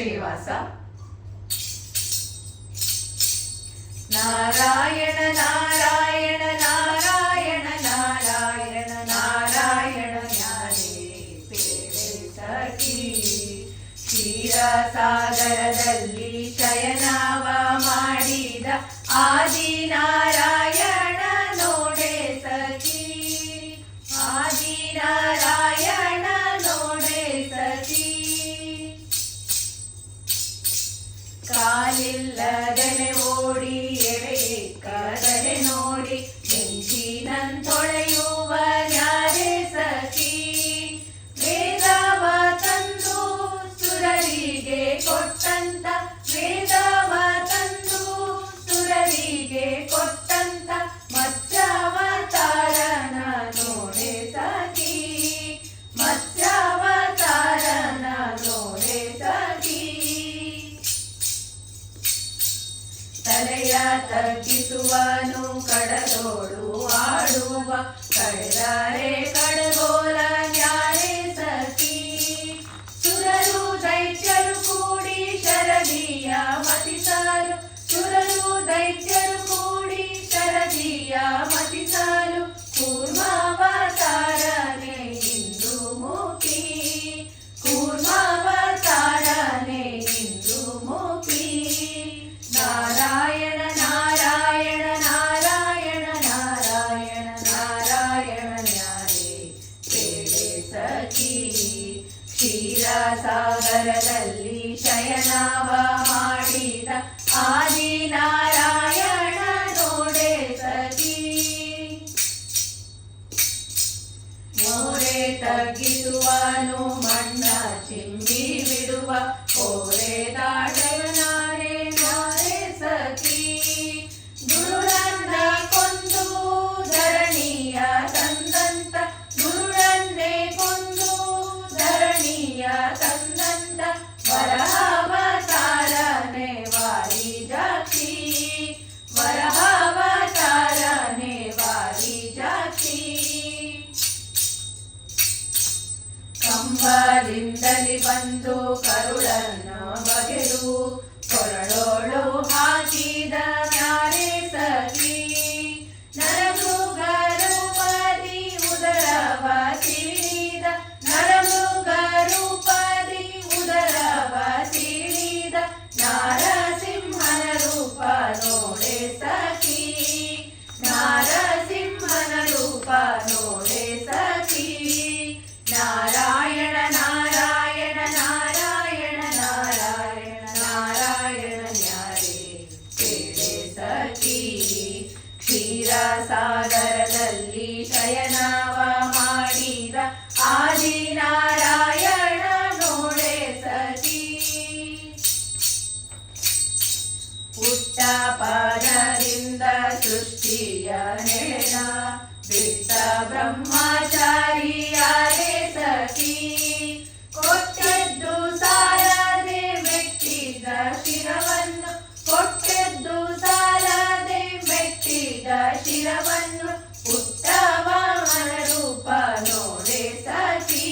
ಶ್ರೀನಿವಾಸ. ನಾರಾಯಣ ನಾರಾಯಣ ನಾರಾಯಣ ನಾರಾಯಣ ನಾರಾಯಣ ಜ್ಞಾನೇ ಪೇಡೆ ಸಖಿ. ಕ್ಷೀರಸಾಗರದಲ್ಲಿ ಶಯನವ ಮಾಡಿದ ಆದಿನಾರಾಯಣ ನೋಡೆ ಸಖಿ. ಆದಿನಾರಾಯಣ ನೋಡೆ ಸಖಿ. ಕಾಲಿಲ್ಲದಲೆ ಓಡಿ ಎಡೆಯಿಕ್ಕದಲೆ ನೋಡಿ ನೆಂಚಿನಂತೊಳೆಯುವ ನ್ಯಾರೆ ಸಖಿ. ವೇದವ ತಂದು ಸುರರಿಗೆ ಕೊಟ್ಟಂತ, ವೇದವ ತಂದು ಸುರರಿಗೆ ಕೊಟ್ಟಂತ ಮತ್ಸ್ಯಾವತಾರನ ನೋಡೆ ಸಖಿ. ಮತ್ಸ್ಯಾವತಾರನ ನೋಡೆ ಸಖಿ. ತಲೆಯ ತಗ್ಗಿಸುವನು ಕಡಲೋಡು ಆಡುವ ಕಡಲಾರೆ ಕಡಗೋಲ ನ್ಯಾರೆ ಸಖಿ. ಸುರರು ದೈತ್ಯರು ಕೂಡಿ ಶರದಿಯ ಮತಿಸಾಲು, ಸುರರು ದೈತ್ಯರು ಕೂಡಿ ಶರದಿಯ ಮತಿಸಾಲು. ಕೂರ್ಮಾವತಾರನೆ ಇಂದು ಮುಖಿ, ಕೂರ್ಮಾವತಾರನೆ ಇಂದು ಮುಖಿ. ನಾರಾಯಣ ನಾರಾಯಣ ನಾರಾಯಣ ನಾರಾಯಣ ನಾರಾಯಣ ಜ್ಞಾನೇ ಪೇಡೆ ಸಖಿ. ಕ್ಷೀರಸಾಗರದಲ್ಲಿ ಶಯನವ ಮಾಡಿದ ಆದಿನಾರಾಯಣ ನೋಡೆ ಸಖಿ. ಮೋರೆ ತಗ್ಗಿಸುವನು ಮಣ್ಣ ಚಿಂಬಿ ಬಿಡುವ ಕೋರೆ ದಾಟಲು ನಾರೆ ನಾರೆ ಸಖಿ. ಗುರುಳನ್ನ ಕೊಂದು ಧರಣಿಯ ತಂದಂತ, ಗುರುಳನ್ನೇ ಕೊಂದು ಧರಣಿಯ ತಂದಂತ ವರಹಾವತಾರನೆ ವಾರಿಜಾಕ್ಷಿ. ವರಹಾವತಾರನೆ ವಾರಿಜಾಕ್ಷಿ. ಕಂಬದಿಂದಲಿ ಬಂದು ಕರುಳನ್ನು ಬಗೆದು ಕೊರಳೋಳು ಹಾಕಿದ ನ್ಯಾರೆ ಸಖಿ. ನರಮೃಗರೂಪದಿ ಉದರವ ಸೀಳಿದ, ನರಮೃಗರೂಪದಿ ಉದರವ ಸೀಳಿದ ನಾರಸಿಂಹನ ರೂಪ ನೋಡೆ ಸಖಿ. ನಾರಸಿಂಹನ ರೂಪ ನೋಡೆ ಸಖಿ. ನಾರಾಯಣ ನಾರಾಯಣ ನಾರಾಯಣ ನಾರಾಯಣ ನಾರಾಯಣ ಜ್ಞಾನೇ ಪೇಡೆ ಸಖಿ. ಕ್ಷೀರಸಾಗರದಲ್ಲಿ ಶಯನವ ಮಾಡಿದ ಆದಿನಾರಾಯಣ ನೋಡೆ ಸಖಿ. ಪುಟ್ಟ ಪಾದದಿಂದ ಸೃಷ್ಟಿಯ ನೆಳೆದ ಬಿಟ್ಟ ಬ್ರಹ್ಮಚಾರಿಯಾರೆ ಸಖಿ. ಕೊಟ್ಟೆದ್ದು ಸಾಲದೆ ಮೆಟ್ಟಿದ ಶಿರವನ್ನು, ಕೊಟ್ಟೆದ್ದು ಸಾಲದೆ ಮೆಟ್ಟಿದ ಶಿರವನ್ನು. ಪುಟ್ಟ ವಾಮನ ರೂಪ ನೋಡೆ ಸಖಿ.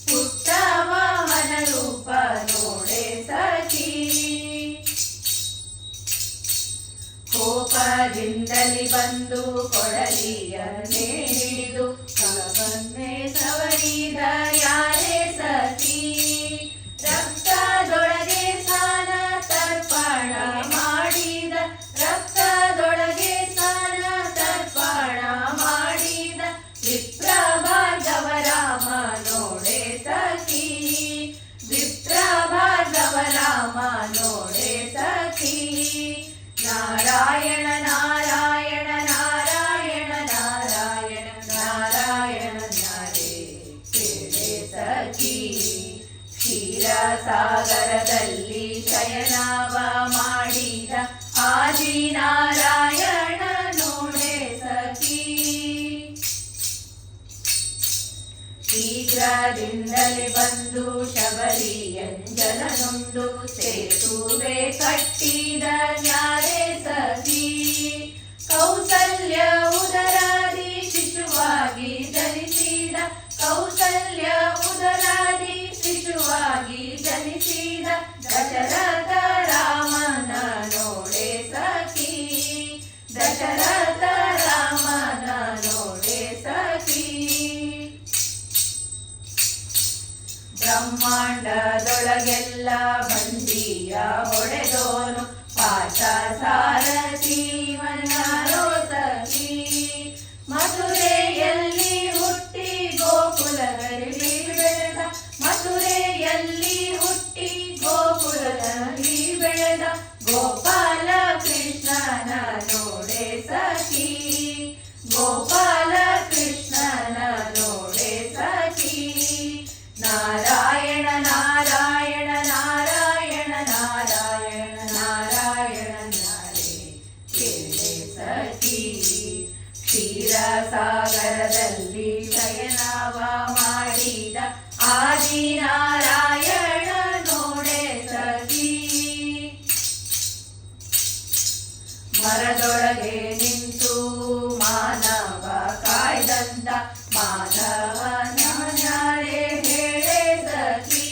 ಪುಟ್ಟ ವಾಮನ ರೂಪ ನೋಡೆ ಸಖಿ. ಕೋಪದಿಂದಲಿ ಬಂದು ಕೊಡಲಿಯನ್ನೇ ಹಿಡಿದು ಕವನ್ನೇ ಸವರಿದ ಯಾರೇ ಸಖಿ. ರಕ್ತದೊಳಗೆ ಸ್ನಾನ ತರ್ಪಣ ಮಾಡಿದ, ರಕ್ತದೊಳಗೆ ಸ್ನಾನ ತರ್ಪಣ ಮಾಡಿದ ವಿಪ್ರಭಾರ್ಗವ ರಾಮ ನೋಡೆ ಸಖಿ. ವಿಪ್ರಭಾರ್ಗವ ರಾಮ ನೋಡೆ ಸಖಿ. ನಾರಾಯಣ ನಾರಾಯಣ ನಾರಾಯಣ ನಾರಾಯಣ ನಾರಾಯಣ ಜ್ಞಾನೇ ಪೇಡೆ ಸಖಿ. ಕ್ಷೀರಸಾಗರದಲ್ಲಿ ಶಯನವ ಮಾಡಿದ ಆದಿನಾರಾಯಣ ನೋಡೆ ಸಖಿ. ಶೀಘ್ರದಿಂದಲೇ ಬಂದು ಶಬರಿಯಂಜನನೊಂದು ಸೇತುವೆ ಕಟ್ಟಿದ ನ್ಯಾರೆ ಸಖಿ. ಕೌಸಲ್ಯ ಉದರಾದಿ ಶಿಶುವಾಗಿ ಜನಿಸಿದ, ಕೌಸಲ್ಯ ಉದರಾದಿ ಶಿಶುವಾಗಿ ಪುತ್ರವಾಗಿ ಜನಿಸಿದ ದಶರಥ ರಾಮನ ನೋಡೆ ಸಖಿ, ದಶರಥ ರಾಮನ ನೋಡೆ ಸಖಿ. ಬ್ರಹ್ಮಾಂಡದೊಳಗೆಲ್ಲ ಬಂದಿಯ ಹೊಡೆದೋನು ಪಾಠ ಸಾರಥಿವನಾರೋ ಸಖಿ. ಮಥುರೆಯಲ್ಲಿ ಹುಟ್ಟಿ ಗೋಕುಲದಲ್ಲಿ ಬೆಳೆದ, ಮಥುರೆಯಲ್ಲಿ ಹುಟ್ಟಿ ಗೋಕುಲದಲ್ಲಿ ಬೆಳೆದ ಗೋಪಾಲ ಕೃಷ್ಣನ ನೋಡೆ ಸಖಿ, ಗೋಪಾಲ ಕೃಷ್ಣನ ನೋಡೆ ಸಖಿ. ನಾರಾಯಣ ನಾರಾಯಣ ನಾರಾಯಣ ನಾರಾಯಣ ನಾರಾಯಣ ನಾರೇ ಕೇಳೆ ಸಖಿ. ಕ್ಷೀರಸಾಗರದಲ್ಲಿ ಶಯನವ ಮಾಡಿದ ಆದಿನಾರಾಯಣ ನೋಡೆ ಸಖಿ. ಮರದೊಳಗೆ ನಿಂತು ಮಾನವ ಕಾಯ್ದಂತ ಮಾನವನ ನ್ಯಾರೆ ಹೇಳೆ ಸಖಿ.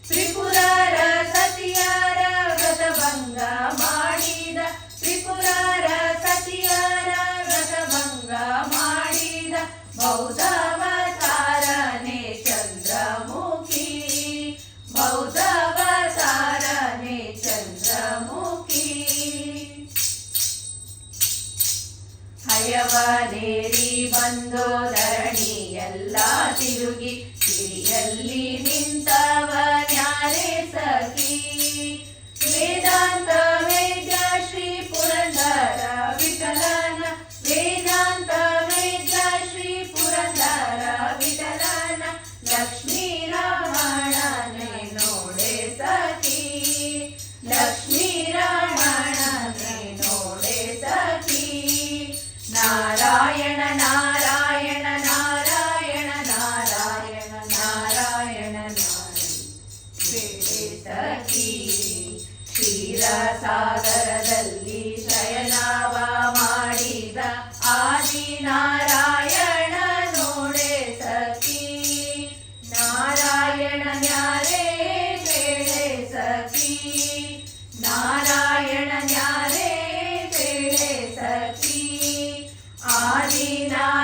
ತ್ರಿಪುರರ ಸತಿಯರ ವ್ರತಭಂಗ ಮಾಡಿದ, ತ್ರಿಪುರರ ಸತಿಯರ ವ್ರತಭಂಗ ಮಾಡಿದ ಬೌದ್ಧಾವತಾರನೇ ಚಂದ್ರಮುಖಿ, ಬೌದ್ಧಾವತಾರನೇ ಚಂದ್ರಮುಖಿ. ಹಯವನೇರಿ ಬಂದೋ ಧರಣಿಯೆಲ್ಲ ತಿರುಗಿ ಗಿರಿಯಲ್ಲಿ ನಿಂತವನ್ಯಾರೆ ಸಖಿ. ವೇದಾಂತ ವೇದ್ಯ ಶ್ರೀ ಪುರಂದರ ವಿಠಲನ, ವೇದಾಂತ ವೇದ್ಯ ಶ್ರೀ ಪುರಂದರ ವಿಠಲನ ಲಕ್ಷ್ಮೀ ರಮಣನೆ ನೋಡೆ ಸಖಿ, ಲಕ್ಷ್ಮೀ ರಮಣನೆ ನೋಡೆ ಸಖಿ. ನಾರಾಯಣ ನಾರಾಯಣ ನಾರಾಯಣ ನಾರಾಯಣ ನಾರಾಯಣ ನಾರೇ ಕೇಳೆ ಸಖಿ. ಕ್ಷೀರಸಾಗರದಲ್ಲಿ ಶಯನವ ಮಾಡಿದ ಆದಿನಾರಾಯಣ ನೋಡೆ ಸಖಿ. ನಾರಾಯಣ ನ್ಯಾರೆ ಕೇಳೆ ಸಖಿ, ನಾರಾಯಣ ನ್ಯಾರೆ ಕೇಳೆ ಸಖಿ. ಆದಿನಾರಾಯಣ